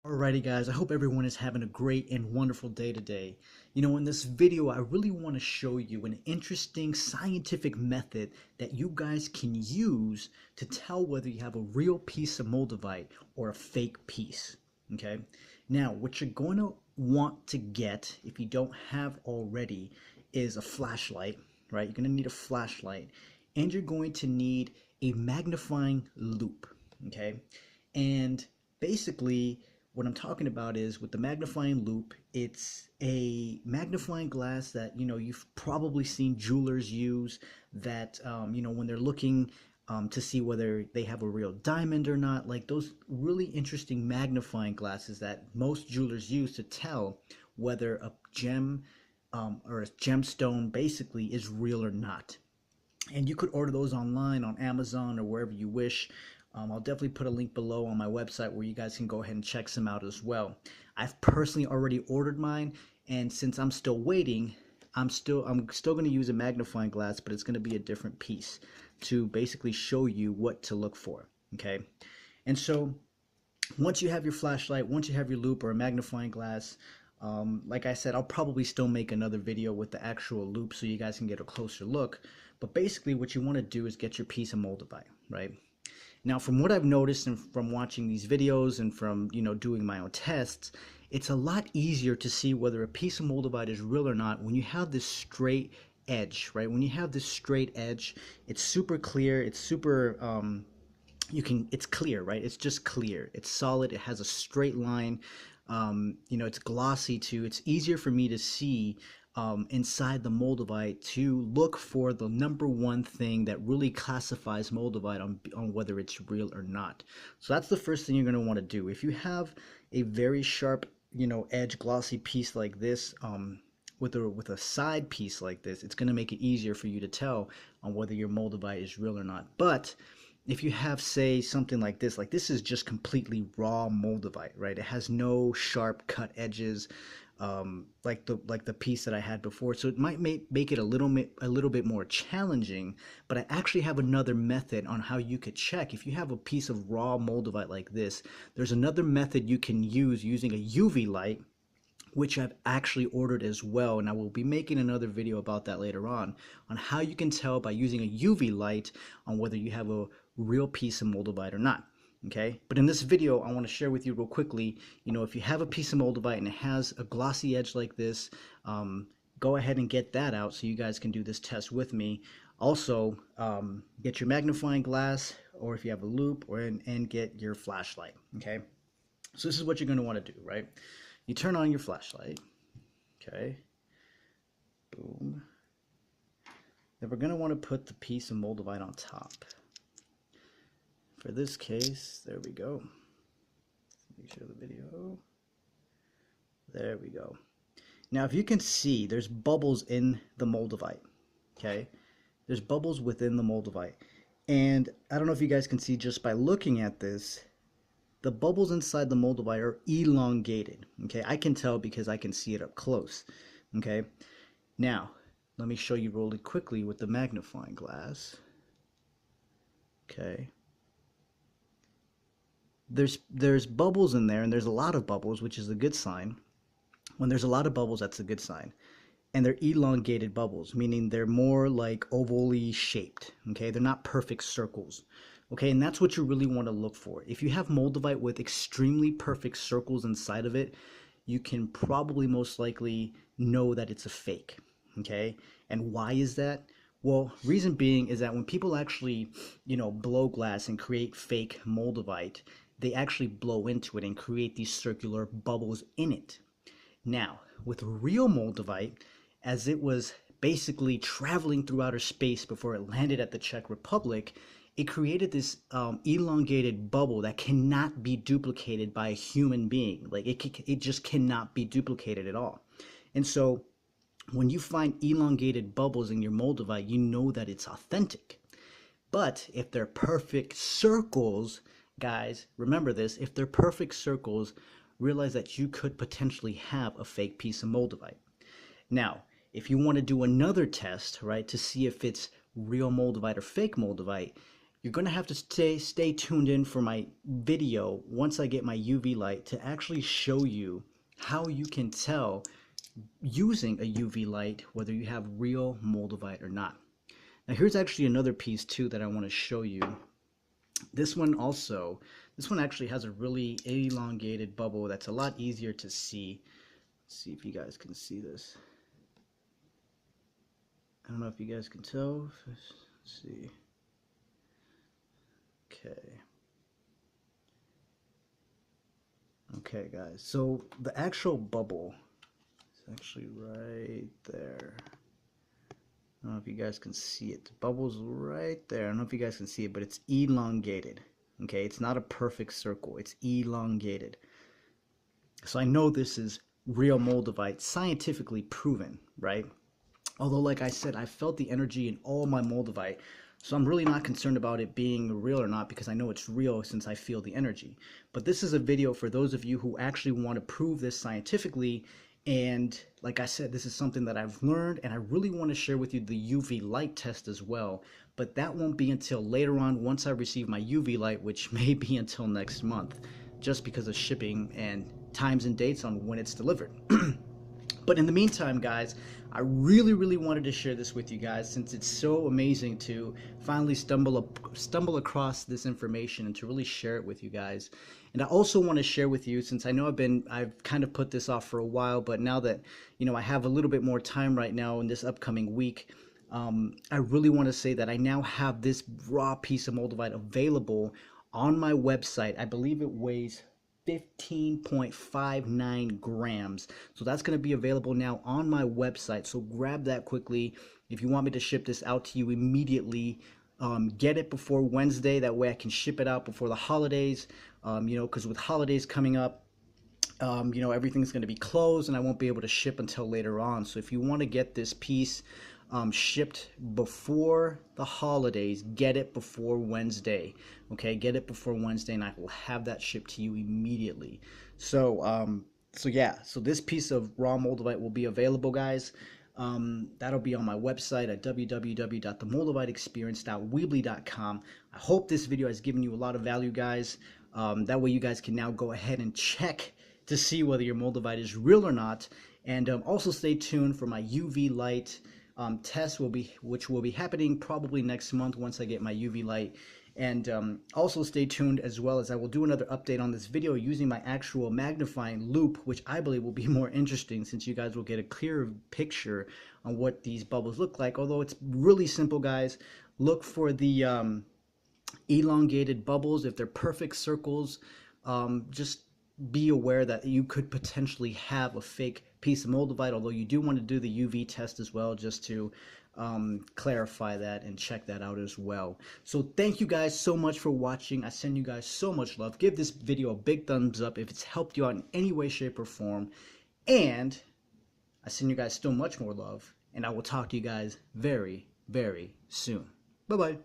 Alrighty guys, I hope everyone is having a great and wonderful day today. In this video, I really want to show you an interesting scientific method that you guys can use to tell whether you have a real piece of Moldavite or a fake piece. Okay? Now, what you're going to want to get, if you don't have already, is a flashlight, right? You're going to need a flashlight, and you're going to need a magnifying loupe, okay? And basically, what I'm talking about is with the magnifying loupe, it's a magnifying glass that you've probably seen jewelers use that when they're looking to see whether they have a real diamond or not, like those really interesting magnifying glasses that most jewelers use to tell whether a gem or a gemstone basically is real or not. And you could order those online on Amazon or wherever you wish. I'll definitely put a link below on my website where you guys can go ahead and check some out as well. I've personally already ordered mine, and since I'm still waiting, I'm still going to use a magnifying glass, but it's going to be a different piece to basically show you what to look for. Okay, and so once you have your flashlight, once you have your loupe or a magnifying glass, like I said, I'll probably still make another video with the actual loupe so you guys can get a closer look. But basically, what you want to do is get your piece of Moldavite, right? Now, from what I've noticed and from watching these videos and from, doing my own tests, it's a lot easier to see whether a piece of Moldavite is real or not when you have this straight edge, right? When you have this straight edge, it's super clear, it's super, it's clear, right? It's just clear. It's solid, it has a straight line, it's glossy too. It's easier for me to see inside the Moldavite to look for the number one thing that really classifies Moldavite on whether it's real or not. So that's the first thing you're going to want to do. If you have a very sharp, edge glossy piece like this, with a side piece like this, it's going to make it easier for you to tell on whether your Moldavite is real or not. But if you have, say, something like this is just completely raw Moldavite, right? It has no sharp cut edges, like the piece that I had before. So it might make it a little bit more challenging. But I actually have another method on how you could check if you have a piece of raw Moldavite like this. There's another method you can use using a UV light, which I've actually ordered as well, and I will be making another video about that later on how you can tell by using a UV light on whether you have a real piece of Moldavite or not. Okay, but in this video, I want to share with you real quickly, if you have a piece of Moldavite and it has a glossy edge like this, go ahead and get that out so you guys can do this test with me. Also, get your magnifying glass, or if you have a loupe, and get your flashlight. Okay, so this is what you're going to want to do, right? You turn on your flashlight, okay, boom. Then we're going to want to put the piece of Moldavite on top. For this case, there we go. Make sure the video. There we go. Now, if you can see, there's bubbles in the Moldavite, okay? There's bubbles within the Moldavite. And I don't know if you guys can see just by looking at this, the bubbles inside the Moldavite are elongated, okay? I can tell because I can see it up close, okay? Now, let me show you really quickly with the magnifying glass, okay? There's bubbles in there, and there's a lot of bubbles, which is a good sign. When there's a lot of bubbles, that's a good sign. And they're elongated bubbles, meaning they're more like ovally shaped, okay? They're not perfect circles, okay? And that's what you really want to look for. If you have Moldavite with extremely perfect circles inside of it, you can probably most likely know that it's a fake, okay? And why is that? Well, reason being is that when people actually, blow glass and create fake Moldavite, they actually blow into it and create these circular bubbles in it. Now, with real Moldavite, as it was basically traveling through outer space before it landed at the Czech Republic, it created this elongated bubble that cannot be duplicated by a human being. Like, it just cannot be duplicated at all. And so, when you find elongated bubbles in your Moldavite, you know that it's authentic. But if they're perfect circles, guys, remember this, if they're perfect circles, realize that you could potentially have a fake piece of Moldavite. Now, if you want to do another test, right, to see if it's real Moldavite or fake Moldavite, You're going to have to stay tuned in for my video once I get my UV light to actually show you how you can tell using a UV light whether you have real Moldavite or not. Now here's actually another piece too that I want to show you. This one actually has a really elongated bubble that's a lot easier to see. Let's see if you guys can see this. I don't know if you guys can tell. Let's see. Okay guys, so the actual bubble is actually right there. I don't know if you guys can see it. The bubble's right there. I don't know if you guys can see it, but it's elongated. Okay, it's not a perfect circle. It's elongated. So I know this is real Moldavite, scientifically proven, right? Although, like I said, I felt the energy in all my Moldavite, so I'm really not concerned about it being real or not because I know it's real since I feel the energy. But this is a video for those of you who actually want to prove this scientifically. And like I said, this is something that I've learned, and I really want to share with you the UV light test as well. But that won't be until later on once I receive my UV light, which may be until next month, just because of shipping and times and dates on when it's delivered. But in the meantime, guys, I really wanted to share this with you guys since it's so amazing to finally stumble across this information and to really share it with you guys. And I also want to share with you, since I know I've kind of put this off for a while, but now that I have a little bit more time right now in this upcoming week, I really want to say that I now have this raw piece of Moldavite available on my website. I believe it weighs 15.59 grams. So that's going to be available now on my website. So grab that quickly. If you want me to ship this out to you immediately, get it before Wednesday. That way I can ship it out before the holidays. Because with holidays coming up, everything's going to be closed and I won't be able to ship until later on. So if you want to get this piece shipped before the holidays, get it before Wednesday. Okay, get it before Wednesday and I will have that shipped to you immediately. So so this piece of raw Moldavite will be available, guys. That'll be on my website at www.themoldaviteexperience.weebly.com. I hope this video has given you a lot of value, guys. That way you guys can now go ahead and check to see whether your Moldavite is real or not. And also stay tuned for my UV light test, which will be happening probably next month once I get my UV light. And also stay tuned, as well as I will do another update on this video using my actual magnifying loupe, which I believe will be more interesting since you guys will get a clearer picture on what these bubbles look like. Although it's really simple, guys. Look for the elongated bubbles. If they're perfect circles, just be aware that you could potentially have a fake piece of Moldavite, although you do want to do the UV test as well, just to clarify that and check that out as well. So thank you guys so much for watching. I send you guys so much love. Give this video a big thumbs up if it's helped you out in any way, shape, or form. And I send you guys still much more love, and I will talk to you guys very soon. Bye-bye.